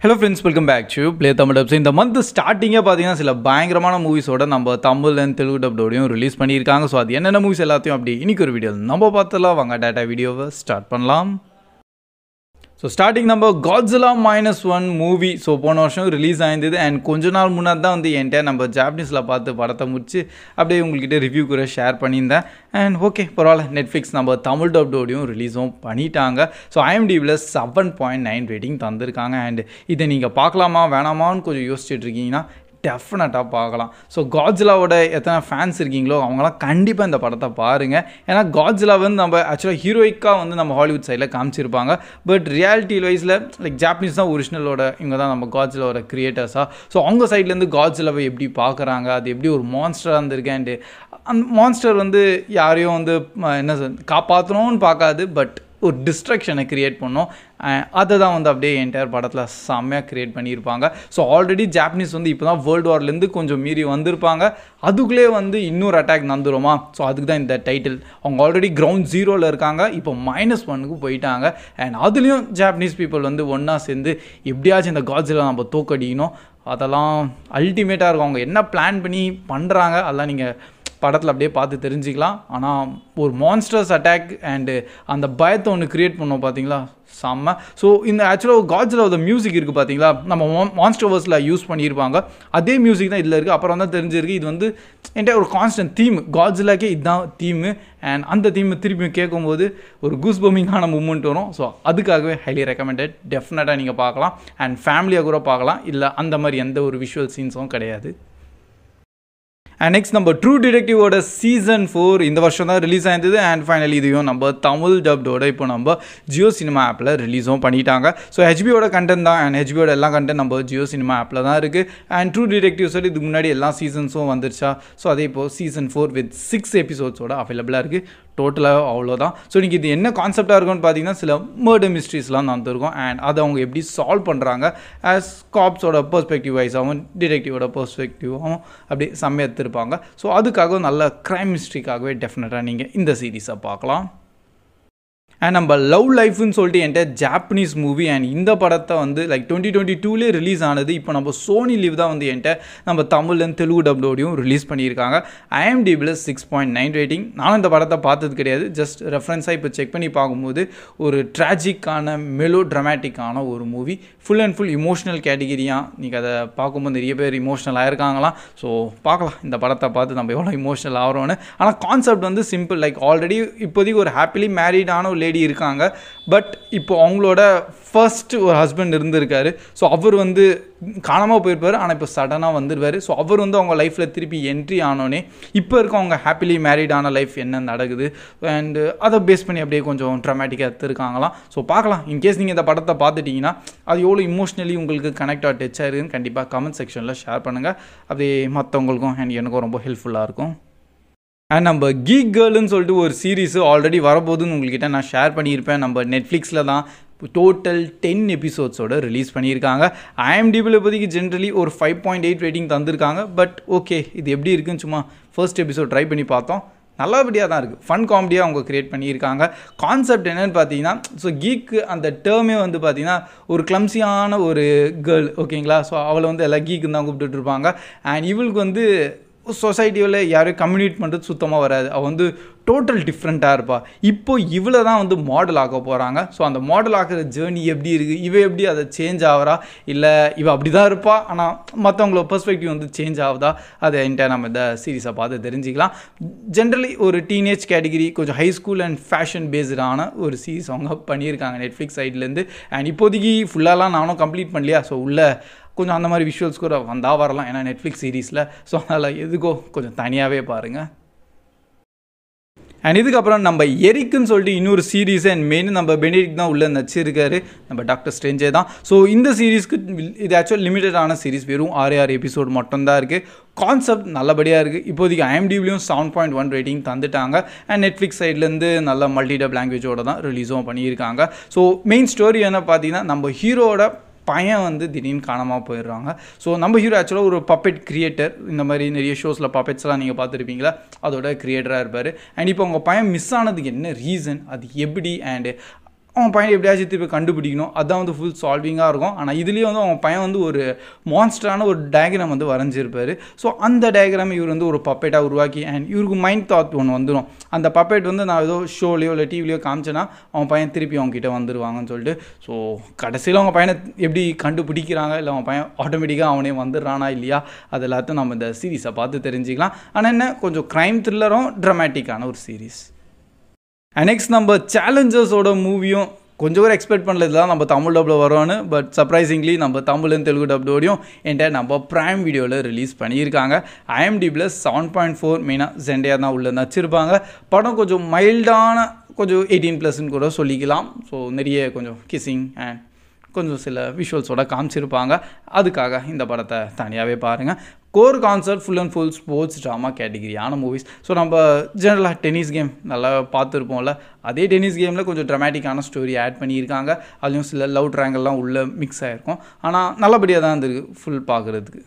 Hello friends, welcome back to Play Tamil Dubs. இந்த month ஸ்டார்டிங்கே பார்த்தீங்கன்னா சில பயங்கரமான மூவிஸோட நம்ம தமிழ் அண்ட் தெலுங்கு டப்டோடையும் ரிலீஸ் பண்ணியிருக்காங்க. ஸோ அது என்னென்ன மூவிஸ் எல்லாத்தையும் அப்படி இன்னைக்கு ஒரு வீடியோ நம்ம பார்த்தலாம். வாங்க டேட்டா வீடியோவை ஸ்டார்ட் பண்ணலாம். ஸோ ஸ்டார்டிங் நம்ம Godzilla -1 மூவி ஸோ போன வருஷம் ரிலீஸ் ஆயிருந்தது. அண்ட் கொஞ்ச நாள் முன்னாடி தான் வந்து என்கிட்ட நம்ம ஜாப்பனீஸில் பார்த்து படத்தை முடிச்சு அப்படியே உங்கள்கிட்ட ரிவ்யூ கூட ஷேர் பண்ணியிருந்தேன். அண்ட் ஓகே பரவாயில்ல, நெட்ஃப்ளிக்ஸ் நம்ம தமிழ் டப்டோடையும் ரிலீஸும் பண்ணிட்டாங்க. ஸோ IMDbல 7.9 ரேட்டிங் தந்திருக்காங்க. அண்ட் இதை நீங்கள் பார்க்கலாமா வேணாமான்னு கொஞ்சம் யோசிச்சுட்டு இருக்கீங்கன்னா டெஃபினட்டாக பார்க்கலாம். ஸோ Godzillaவோட எத்தனை ஃபேன்ஸ் இருக்கீங்களோ அவங்களாம் கண்டிப்பாக இந்த படத்தை பாருங்கள். ஏன்னா Godzilla வந்து நம்ம ஆக்சுவலாக ஹீரோயிக்காக வந்து நம்ம ஹாலிவுட் சைடில் காமிச்சிருப்பாங்க. பட் ரியாலிட்டி வைஸில் லைக் ஜாப்பனீஸ் தான் ஒரிஜினலோட இவங்க தான் நம்ம Godzillaவோட கிரியேட்டர்ஸாக. ஸோ அவங்க சைட்லேருந்து Godzillaவை எப்படி பார்க்குறாங்க, அது எப்படி ஒரு மான்ஸ்டராக இருந்திருக்கு. அண்டு அந்த மான்ஸ்டர் வந்து யாரையும் வந்து என்ன காப்பாற்றணும்னு பார்க்காது, பட் ஒரு டிஸ்ட்ரக்ஷனை க்ரியேட் பண்ணோம். அதை தான் வந்து அப்படியே என்டையர் படத்தில் செம்மையாக க்ரியேட் பண்ணியிருப்பாங்க. ஸோ ஆல்ரெடி ஜாப்பனீஸ் வந்து இப்போ தான் வேர்ல்டு வார்லேருந்து கொஞ்சம் மீறி வந்திருப்பாங்க. அதுக்குள்ளே வந்து இன்னொரு அட்டாக் நடந்துருமா. ஸோ அதுக்கு தான் இந்த டைட்டில். அவங்க ஆல்ரெடி கிரவுண்ட் 0ல் இருக்காங்க, இப்போ -1க்கு போயிட்டாங்க. அண்ட் அதுலேயும் ஜாப்பனீஸ் பீப்புள் வந்து ஒன்றா சேர்ந்து எப்படியாச்சும் இந்த Godzilla நம்ம தோக்கடிக்கணும். அதெல்லாம் அல்டிமேட்டாக இருக்கும். அவங்க என்ன பிளான் பண்ணி பண்ணுறாங்க அதெல்லாம் நீங்கள் படத்தில் அப்படியே பார்த்து தெரிஞ்சுக்கலாம். ஆனால் ஒரு மான்ஸ்டர்ஸ் அட்டாக் அண்டு அந்த பயத்தை ஒன்று க்ரியேட் பண்ணோம் பார்த்தீங்களா, செம்ம. ஸோ இந்த ஆக்சுவலாக Godzillaவோட மியூசிக் இருக்குது பார்த்தீங்களா, நம்ம மான்ஸ்டர்வர்ஸில் யூஸ் பண்ணியிருப்பாங்க. அதே மியூசிக் தான் இதில் இருக்குது. அப்புறம் தான் தெரிஞ்சிருக்கு இது வந்து என்கிட்ட ஒரு கான்ஸ்டன்ட் தீம், Godzillaக்கே இதுதான் தீமு. அண்ட் அந்த தீமை திருப்பி கேட்கும்போது ஒரு கூஸ் பம்மிங்கான மூமெண்ட் வரும். ஸோ அதுக்காகவே ஹைலி ரெக்கமெண்டட். டெஃபினட்டாக நீங்கள் பார்க்கலாம். அண்ட் ஃபேமிலியாக கூட பார்க்கலாம். இல்லை அந்த மாதிரி எந்த ஒரு விஷுவல் சீன்ஸும் கிடையாது. அண்ட் நெக்ஸ்ட் நம்ம ட்ரூ டிடெக்டிவோட சீசன் 4 இந்த வருஷம் தான் ரிலீஸ் ஆயிருந்தது. அண்ட் ஃபைனலி இதையும் நம்ம தமிழ் டப்டோட இப்போ நம்ம ஜியோ சினிமா ஆப்பில் ரிலீஸும் பண்ணிட்டாங்க. ஸோ ஹெச்பியோட கண்டென்ட் தான். அண்ட் ஹெச்பியோட எல்லா கண்டென்ட் நம்ம ஜியோ சினிமா ஆப்பில் தான் இருக்குது. அண்ட் ட்ரூ டிடெக்டிவ் சொல்லி இதுக்கு முன்னாடி எல்லா சீசன்ஸும் வந்துருச்சா. ஸோ அதே இப்போது சீசன் 4 வித் 6 எபிசோட்ஸோட அவைலபிளாக இருக்குது. டோட்டலாக அவ்வளோதான். ஸோ நீங்கள் இது என்ன கான்செப்டாக இருக்கும்னு பார்த்தீங்கன்னா சில மர்டர் மிஸ்ட்ரிஸ்லாம் வந்துருக்கும். அண்ட் அதை அவங்க எப்படி சால்வ் பண்ணுறாங்க ஆஸ் காப்ஸோட பெர்ஸ்பெக்டிவ் வைஸாகவும் டிடெக்டிவோட பெர்ஸ்பெக்டிவாகவும் அப்படி செம்மையாக இருப்பாங்க. ஸோ அதுக்காக நல்ல க்ரைம் மிஸ்ட்ரிக்காகவே டெஃபினட்டாக நீங்கள் இந்த சீரீஸை பார்க்கலாம். அண்ட் நம்ம லவ் லைஃப்னு சொல்லிட்டு என்கிட்ட ஜாப்பனீஸ் மூவி. அண்ட் இந்த படத்தை வந்து லைக் 2022 ரிலீஸ் ஆனது. இப்போ நம்ம சோனி லீவ் தான் வந்து என்கிட்ட நம்ம தமிழ் அண்ட் தெலுங்கு டப்டோடையும் ரிலீஸ் பண்ணியிருக்காங்க. IMDbல 6.9 ரேட்டிங். நானும் இந்த படத்தை பார்த்தது கிடையாது, ஜஸ்ட் ரெஃபரன்ஸாக இப்போ செக் பண்ணி பார்க்கும்போது ஒரு ட்ராஜிக்கான மெலோ ட்ராமேட்டிக்கான ஒரு movie. Full and full emotional கேட்டகிரியாக நீங்கள் அதை பார்க்கும்போது நிறைய பேர் இமோஷனல் ஆகிருக்காங்களாம். ஸோ பார்க்கலாம் இந்த படத்தை பார்த்து நம்ம எவ்வளோ இமோஷனல் ஆகிறோன்னு. ஆனால் கான்செப்ட் வந்து சிம்பிள். லைக் ஆல்ரெடி இப்போதைக்கு ஒரு ஹாப்பிலி மேரீடான ஒரு லேடி இருக்காங்க. பட் இப்போ அவங்களோட ஃபர்ஸ்ட் ஒரு ஹஸ்பண்ட் இருந்திருக்காரு. ஸோ அவர் வந்து காணாமல் போயிருப்பார். ஆனால் இப்போ சடனாக வந்துடுவார். ஸோ அவர் வந்து அவங்க லைஃப்பில் திருப்பி என்ட்ரி ஆனோடனே இப்போ இருக்க அவங்க ஹாப்பிலி மேரீடான லைஃப் என்ன நடக்குது அண்டு அதை பேஸ் பண்ணி அப்படியே கொஞ்சம் ட்ராமேட்டிக்காக எடுத்துருக்காங்களாம். ஸோ பார்க்கலாம். இன்கேஸ் நீங்கள் இந்த படத்தை பார்த்துட்டிங்கன்னா அது எவ்வளோ இமோஷ்னலி உங்களுக்கு கனெக்ட் ஆக டச் ஆயிருக்குன்னு கண்டிப்பாக கமெண்ட் செக்ஷனில் ஷேர் பண்ணுங்கள். அப்படியே மற்றவங்களுக்கும் அண்ட் எனக்கும் ரொம்ப ஹெல்ப்ஃபுல்லாக இருக்கும். அண்ட் நம்ம கீக் கேர்ள்னு சொல்லிட்டு ஒரு சீரீஸு ஆல்ரெடி வரப்போகுதுன்னு உங்கள்கிட்ட நான் ஷேர் பண்ணியிருப்பேன். நம்ம நெட்ஃப்ளிக்ஸில் தான் டோட்டல் 10 எபிசோட்ஸோட ரிலீஸ் பண்ணியிருக்காங்க. IMDbல இப்போதைக்கு ஜென்ரலி ஒரு 5.8 ரேட்டிங் தந்திருக்காங்க. பட் ஓகே இது எப்படி இருக்குன்னு சும்மா ஃபர்ஸ்ட் எபிசோட் ட்ரை பண்ணி பார்த்தோம். நல்லபடியாக தான் இருக்குது. ஃபன் காமெடியாக அவங்க க்ரியேட் பண்ணியிருக்காங்க. கான்செப்ட் என்னென்னு பார்த்தீங்கன்னா ஸோ கீக்கு அந்த டேர்மே வந்து பார்த்தீங்கன்னா ஒரு கிளம்ஸியான ஒரு கேர்ள் ஓகேங்களா. ஸோ அவளை வந்து எல்லாம் கீக்குன்னு தான் கூப்பிட்டுட்டு இருப்பாங்க. அண்ட் இவளுக்கு வந்து சொசைட்டியில் யாரையும் கம்யூனிகேட் பண்ணுறது சுத்தமாக வராது. அவள் வந்து டோட்டல் டிஃப்ரெண்ட்டாக இருப்பாள். இப்போ இவளை தான் வந்து மாடல் ஆக்க போகிறாங்க. ஸோ அந்த மாடல் ஆக்கிற ஜேர்னி எப்படி இருக்குது, இவ எப்படி அதை சேஞ்ச் ஆகிறா, இல்லை இவ அப்படி தான் இருப்பாள் ஆனால் மற்றவங்களோட பெர்ஸ்பெக்டிவ் வந்து சேஞ்ச் ஆகுதா, அதை என்கிட்ட நம்ம இந்த சீரீஸை பார்த்து தெரிஞ்சுக்கலாம். ஜென்ரலி ஒரு டீனேஜ் கேட்டகிரி கொஞ்சம் ஹை ஸ்கூல் அண்ட் ஃபேஷன் பேஸ்டான ஒரு சீரீஸ் அவங்க பண்ணியிருக்காங்க நெட்ஃப்ளிக்ஸ் சைட்லேருந்து. அண்ட் இப்போதைக்கு ஃபுல்லாலாம் நானும் கம்ப்ளீட் பண்ணலையா. ஸோ உள்ள கொஞ்சம் அந்த மாதிரி விஷுவல்ஸ் கூட வந்தால் வரலாம். ஏன்னா நெட்ஃப்ளிக்ஸ் சீரீஸில். ஸோ அதனால் எதுக்கோ கொஞ்சம் தனியாகவே பாருங்கள். அண்ட் இதுக்கப்புறம் நம்ம எரிக்குன்னு சொல்லிட்டு இன்னொரு சீரீஸ். அண்ட் மெயின் நம்ம பெனிடிக்ட் தான் உள்ளே நடிச்சிருக்காரு, நம்ம டாக்டர் ஸ்ட்ரேஞ்சே தான். ஸோ இந்த சீரீஸ்க்கு இது ஆக்சுவல் லிமிட்டடான சீரீஸ், வெறும் 6 எபிசோடு மட்டும்தான் இருக்குது. கான்செப்ட் நல்லபடியாக இருக்குது. இப்போதைக்கு IMDbலையும் 7.1 ரேட்டிங் தந்துட்டாங்க. அண்ட் நெட்ஃப்ளிக்ஸ் சைட்லேருந்து நல்ல மல்டிடப் லாங்குவேஜோட தான் ரிலீஸும் பண்ணியிருக்காங்க. ஸோ மெயின் ஸ்டோரி என்ன பார்த்தீங்கன்னா நம்ம ஹீரோட பையன் வந்து திடீர்னு காணாமல் போயிடுறாங்க. ஸோ நம்ம ஹீரோ ஆக்சுவலாக ஒரு பப்பெட் கிரியேட்டர். இந்த மாதிரி நிறைய ஷோஸில் பப்பெட்ஸ்லாம் நீங்கள் பார்த்துருப்பீங்களா, அதோட கிரியேட்டராக இருப்பார். அண்ட் இப்போ அவங்க பையன் மிஸ் ஆனதுக்கு என்ன ரீசன், அது எப்படி, அண்டு அவன் பையன் எப்படியாச்சும் திருப்பி கண்டுபிடிக்கணும், அதுதான் வந்து ஃபுல் சால்விங்காக இருக்கும். ஆனால் இதுலேயும் வந்து அவன் பையன் வந்து ஒரு மான்ஸ்டரான ஒரு டயக்ராம் வந்து வரைஞ்சிருப்பார். ஸோ அந்த டயக்ராம் இவர் வந்து ஒரு பப்பேட்டாக உருவாக்கி, அண்ட் இவருக்கு மைண்ட் தாட் ஒன்று வந்துடும். அந்த பப்பேட் வந்து நான் ஏதோ ஷோலையோ இல்லை டிவிலையோ காமிச்சேன்னா அவன் பையன் திருப்பி அவங்ககிட்ட வந்துடுவாங்கன்னு சொல்லிட்டு. ஸோ கடைசியில் அவங்க பையனை எப்படி கண்டுபிடிக்கிறாங்க, இல்லை அவன் பையன் ஆட்டோமேட்டிக்காக அவனே வந்துடுறானா இல்லையா, அது எல்லாத்தையும் நம்ம இந்த சீரீஸை பார்த்து தெரிஞ்சுக்கலாம். ஆனால் என்ன, கொஞ்சம் க்ரைம் த்ரில்லரும் ட்ராமேட்டிக்கான ஒரு சீரீஸ். அண்ட் நெக்ஸ்ட் நம்ம சேலஞ்சர்ஸோட மூவியும் கொஞ்சம் கூட எக்ஸ்பெக்ட் பண்ணல இதுதான் நம்ம தமிழ் டப்பில் வரோன்னு. பட் சர்ப்ரைசிங்லி நம்ம தமிழ் அண்ட் தெலுங்கு டப்டோடையும் என்கிட்ட நம்ம ப்ரைம் வீடியோவில் ரிலீஸ் பண்ணியிருக்காங்க. IMDbல 7.4 மெயினாக ஜெண்டையாக தான் உள்ள நச்சிருப்பாங்க. படம் கொஞ்சம் மைல்டான, கொஞ்சம் 18+ கூட சொல்லிக்கலாம். ஸோ நிறைய கொஞ்சம் கிஸ்ஸிங் அண்ட் கொஞ்சம் சில விஷுவல்ஸோட காமிச்சிருப்பாங்க. அதுக்காக இந்த படத்தை தனியாகவே பாருங்கள். Core concept full and full sports drama கேட்டகிரியான மூவிஸ். ஸோ நம்ம ஜெனரலாக டென்னிஸ் கேம் நல்லா பார்த்துருப்போம்ல, அதே டென்னிஸ் கேமில் கொஞ்சம் ட்ராமேட்டிக்கான ஸ்டோரி ஆட் பண்ணியிருக்காங்க. அதுலேயும் சில லவ் ட்ராங்கல்லாம் உள்ளே மிக்ஸ் ஆகிருக்கும். ஆனால் நல்லபடியாக தான் இருந்திருக்கு ஃபுல் பார்க்குறதுக்கு.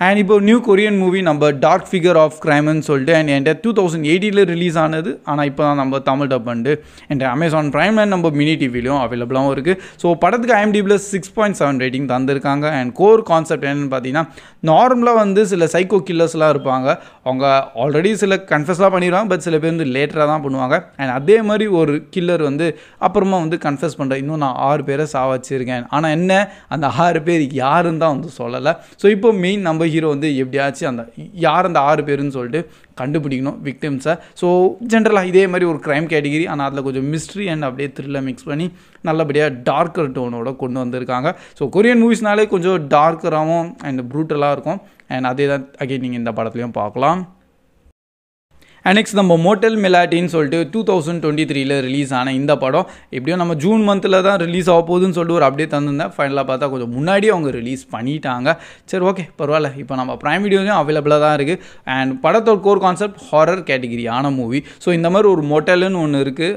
அண்ட் இப்போ நியூ கொரியன் மூவி நம்ம டார்க் ஃபிகர் ஆஃப் கிரைம்னு சொல்லிட்டு அண்ட் என்கிட்ட 2018 ரிலீஸ் ஆனது. ஆனால் இப்போ தான் நம்ம தமிழ் டப் பண்ணிட்டு என்கிட்ட அமேசான் ப்ரைம் அண்ட் நம்ம மினி டிவிலையும் அவைலபிளாகவும் இருக்குது. ஸோ படத்துக்கு IMDbல 6.7 ரேட்டிங் தந்திருக்காங்க. அண்ட் கோர் கான்செப்ட் என்னென்னு பார்த்தீங்கன்னா, நார்மலாக வந்து சில சைக்கோ கில்லர்ஸ்லாம் இருப்பாங்க. அவங்க ஆல்ரெடி சில கன்ஃபெஸ்லாம் பண்ணிடுவாங்க, பட் சில பேர் வந்து லேட்டராக தான் பண்ணுவாங்க. அண்ட் அதே மாதிரி ஒரு கில்லர் வந்து அப்புறமா வந்து கன்ஃபெஸ் பண்ணுறேன், இன்னும் நான் 6 பேரை சாவச்சிருக்கேன், ஆனால் என்ன அந்த 6 பேர் யாருன்னு தான் வந்து சொல்லலை. ஸோ இப்போ மெயின் நம்ம ஹீரோ வந்து எப்படியாச்சும் அந்த யார் அந்த 6 பேருன்னு சொல்லிட்டு கண்டுபிடிக்கணும் விக்டிம்ஸை. ஸோ ஜென்ரலாக இதே மாதிரி ஒரு க்ரைம் கேட்டகிரி, ஆனால் அதில் கொஞ்சம் மிஸ்ட்ரி அண்ட் அப்படியே த்ரில்லர் மிக்ஸ் பண்ணி நல்லபடியாக டார்க்கர் டோனோட கொண்டு வந்திருக்காங்க. ஸோ கொரியன் மூவிஸ்னாலே கொஞ்சம் டார்க்கராகவும் அண்ட் ப்ரூட்டலாக இருக்கும். அண்ட் அதே தான் அகைன் நீங்கள் இந்த படத்துலையும் பார்க்கலாம். அண்ட் நெக்ஸ்ட் நம்ம மோட்டல் மெலாட்டின்னு சொல்லிட்டு 2023 ரிலீஸ் ஆன இந்த படம் எப்படியும் நம்ம ஜூன் மந்தில் தான் ரிலீஸ் ஆக போகுதுன்னு சொல்லிட்டு ஒரு அப்டேட் தந்திருந்தேன். ஃபைனலாக பார்த்தா கொஞ்சம் முன்னாடியே அவங்க ரிலீஸ் பண்ணிட்டாங்க. சரி, ஓகே, பரவாயில்ல. இப்போ நம்ம ப்ரைம் வீடியோலையும் அவைலபிளாக தான் இருக்குது. அண்ட் படத்தோட கோர் கான்செப்ட் ஹாரர் கேட்டகிரியான மூவி. ஸோ இந்த மாதிரி ஒரு மோட்டல்னு ஒன்று இருக்குது.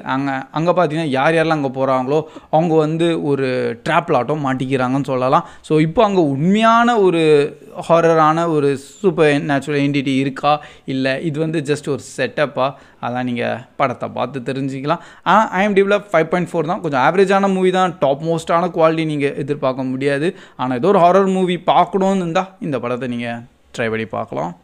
அங்கே பார்த்தீங்கன்னா யாரெல்லாம் அங்கே போகிறாங்களோ அவங்க வந்து ஒரு ட்ராப்பில் ஆட்டம் மாட்டிக்கிறாங்கன்னு சொல்லலாம். ஸோ இப்போ அங்கே உண்மையான ஒரு ஹாரரான ஒரு சூப்பர் நேச்சுரல் என்டிட்டி இருக்கா, இல்லை இது வந்து ஜஸ்ட் ஒரு செட்டப்பா, அதான் நீங்கள் படத்தை பார்த்து தெரிஞ்சுக்கலாம். ஆனால் IMDbல 5.4 தான், கொஞ்சம் ஆவரேஜான மூவி தான். டாப் மோஸ்டான குவாலிட்டி நீங்கள் எதிர்பார்க்க முடியாது. ஆனால் ஏதோ ஒரு ஹாரர் மூவி பார்க்கணுன்னு இருந்தால் இந்த படத்தை நீங்கள் ட்ரை பண்ணி பார்க்கலாம்.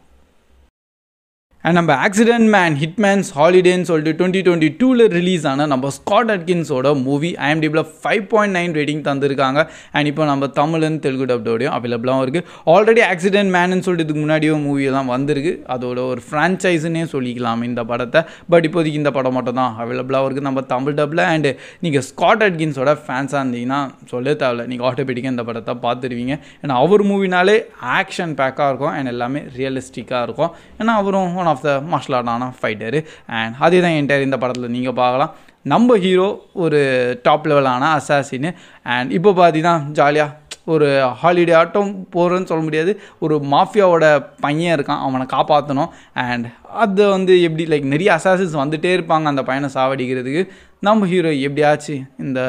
அண்ட் நம்ம ஆக்சிடென்ட் மேன் ஹிட்மேன்ஸ் ஹாலிடேன்னு சொல்லிட்டு 2022 ரிலீஸ் ஆன நம்ம ஸ்காட் அட்கின்ஸோட மூவி IMDbல 5.9 ரேட்டிங் தந்திருக்காங்க. அண்ட் இப்போ நம்ம தமிழ் அண்ட் தெலுங்கு டப்டோடையும் அவைலபிளாகவும் இருக்குது. ஆல்ரெடி ஆக்சிடென்ட் மேன்னு சொல்லிட்டு இதுக்கு முன்னாடியும் மூவியெல்லாம் வந்திருக்கு. அதோட ஒரு ஃப்ரான்ச்சைஸ்னே சொல்லிக்கலாம் இந்த படத்தை. பட் இப்போதைக்கு இந்த படம் மட்டும் தான் அவைலபிளாக இருக்குது நம்ம தமிழ் டப்பில். அண்டு நீங்கள் ஸ்காட் அட்கின்ஸோட ஃபேன்ஸாக இருந்தீங்கன்னா சொல்ல தேவையில்ல, நீங்கள் ஆட்டோமேட்டிக்காக இந்த படத்தை பார்த்துருவீங்க. ஏன்னா அவர் மூவினாலே ஆக்ஷன் பேக்காக இருக்கும் அண்ட் எல்லாமே ரியலிஸ்டிக்காக இருக்கும். ஏன்னா அவரும் ஒன் ஆஃப் த மார்ஷல் ஆர்ட்டான ஃபைட்டரு. அண்ட் அதே தான் என்டையர் இந்த படத்தில் நீங்கள் பார்க்கலாம். நம்ம ஹீரோ ஒரு டாப் லெவலான அசாசின்னு. அண்ட் இப்போ பார்த்தீங்கன்னா ஜாலியாக ஒரு ஹாலிடே ஆட்டம் போகிறேன்னு சொல்ல முடியாது, ஒரு மாஃபியாவோட பையன் இருக்கான், அவனை காப்பாற்றணும். அண்ட் அது வந்து எப்படி லைக் நிறைய அசாசின்ஸ் வந்துகிட்டே இருப்பாங்க அந்த பையனை சாவடிக்கிறதுக்கு. நம்ம ஹீரோ எப்படியாச்சு இந்த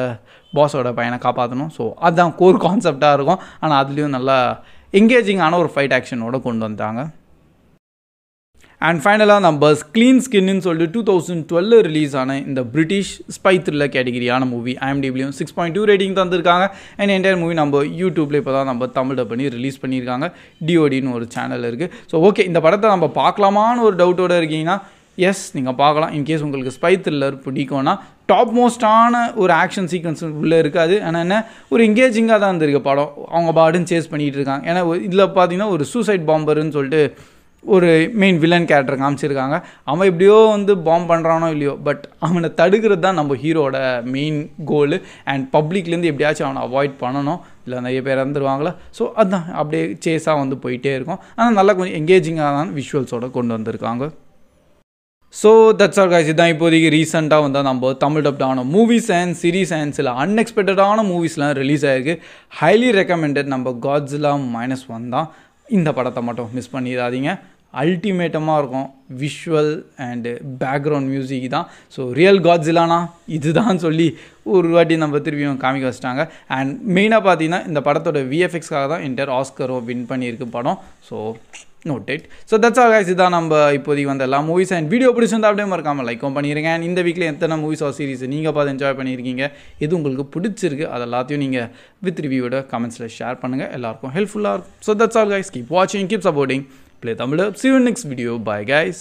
பாஸோட பையனை காப்பாற்றணும். ஸோ அதுதான் கோர் கான்செப்டாக இருக்கும். ஆனால் அதுலேயும் நல்லா என்கேஜிங்கான ஒரு ஃபைட் ஆக்ஷனோட கொண்டு வந்தாங்க. அண்ட் ஃபைனலாக நம்ம க்ளீன் ஸ்கின்னு சொல்லிட்டு 2012 ரிலீஸ் ஆன இந்த பிரிட்டிஷ் ஸ்பை த்ரில்லர் கேட்டகிரியான மூவி IMDbலையும் 6.2 ரேட்டிங் தந்திருக்காங்க. அண்ட் என்டையர் மூவி நம்ம யூடியூப்பில் இப்போ தான் நம்ம தமிழ் பண்ணி ரிலீஸ் பண்ணியிருக்காங்க. DODன்னு ஒரு சேனல் இருக்குது. ஸோ ஓகே, இந்த படத்தை நம்ம பார்க்கலாமான்னு ஒரு டவுட்டோடு இருக்கீங்கன்னா எஸ், நீங்கள் பார்க்கலாம். இன்கேஸ் உங்களுக்கு ஸ்பை த்ரில்லர் பிடிக்கும்னா டாப் மோஸ்டான ஒரு ஆக்ஷன் சீக்வன்ஸ் உள்ளே இருக்காது. ஆனால் என்ன ஒரு என்கேஜிங்காக தான் இருந்திருக்கு படம். அவங்க பாடுன்னு சேஸ் பண்ணிகிட்டு இருக்காங்க. ஏன்னா இதில் பார்த்தீங்கன்னா ஒரு சூசைட் பாம்பருன்னு சொல்லிட்டு ஒரு மெயின் வில்லன் கேரக்டர் காமிச்சிருக்காங்க. அவன் எப்படியோ வந்து பாம்பு பண்ணுறானோ இல்லையோ, பட் அவனை தடுக்கிறது தான் நம்ம ஹீரோட மெயின் கோலு. அண்ட் பப்ளிக்லேருந்து எப்படியாச்சும் அவனை அவாய்ட் பண்ணணும், இல்லை நிறைய பேர் இறந்துருவாங்களா. ஸோ அதுதான் அப்படியே சேஸாக வந்து போயிட்டே இருக்கும். ஆனால் நல்லா கொஞ்சம் என்கேஜிங்காக தான் விஷுவல்ஸோடு கொண்டு வந்திருக்காங்க. So that's all guys. இதுதான் இப்போதைக்கு ரீசெண்டாக வந்து நம்ம தமிழ் டப்டான மூவிஸ் அண்ட் சீரீஸ் அண்ட் சில அன்எக்ஸ்பெக்டடான மூவிஸ்லாம் ரிலீஸ் ஆகிருக்கு. ஹைலி ரெக்கமெண்டட் நம்ம காட்ஸிலா -1 தான். இந்த படத்தை மட்டும் மிஸ் பண்ணிடாதீங்க. அல்டிமேட்டமாக இருக்கும். விஷுவல் அண்டு பேக்ரவுண்ட் மியூசிக் தான். ஸோ ரியல் காட்ஸிலானா இதுதான் சொல்லி ஒரு வாட்டி நம்ம திரும்பியும் காமிக்க வச்சிட்டாங்க. அண்ட் மெயினாக பார்த்தீங்கன்னா இந்த படத்தோட விஎஃப்எக்ஸ்க்காக தான் என்டையர் ஆஸ்கரும் வின் பண்ணியிருக்கு படம். So note it. So that's all guys. இதான் நம்ம இப்போதைக்கு வந்த எல்லா மூவிஸ். அண்ட் வீடியோ பிடிச்சிருந்தா அப்படியே மறக்காமல் லைக்கும் பண்ணிடுங்க. அண்ட் இந்த வீக்கில் எத்தனை மூவிஸ் ஆர் சீரிஸ் நீங்கள் பார்த்து என்ஜாய் பண்ணியிருக்கீங்க, எது உங்களுக்கு பிடிச்சிருக்கு, அது எல்லாத்தையும் நீங்கள் வித் ரிவ்யூவோட கமெண்ட்ஸில் ஷேர் பண்ணுங்கள். எல்லாருக்கும் ஹெல்ப்ஃபுல்லாக இருக்கும். So that's all guys. Keep வாட்சிங், keep supporting Play Tamil Dub. See you in next video. Bye guys.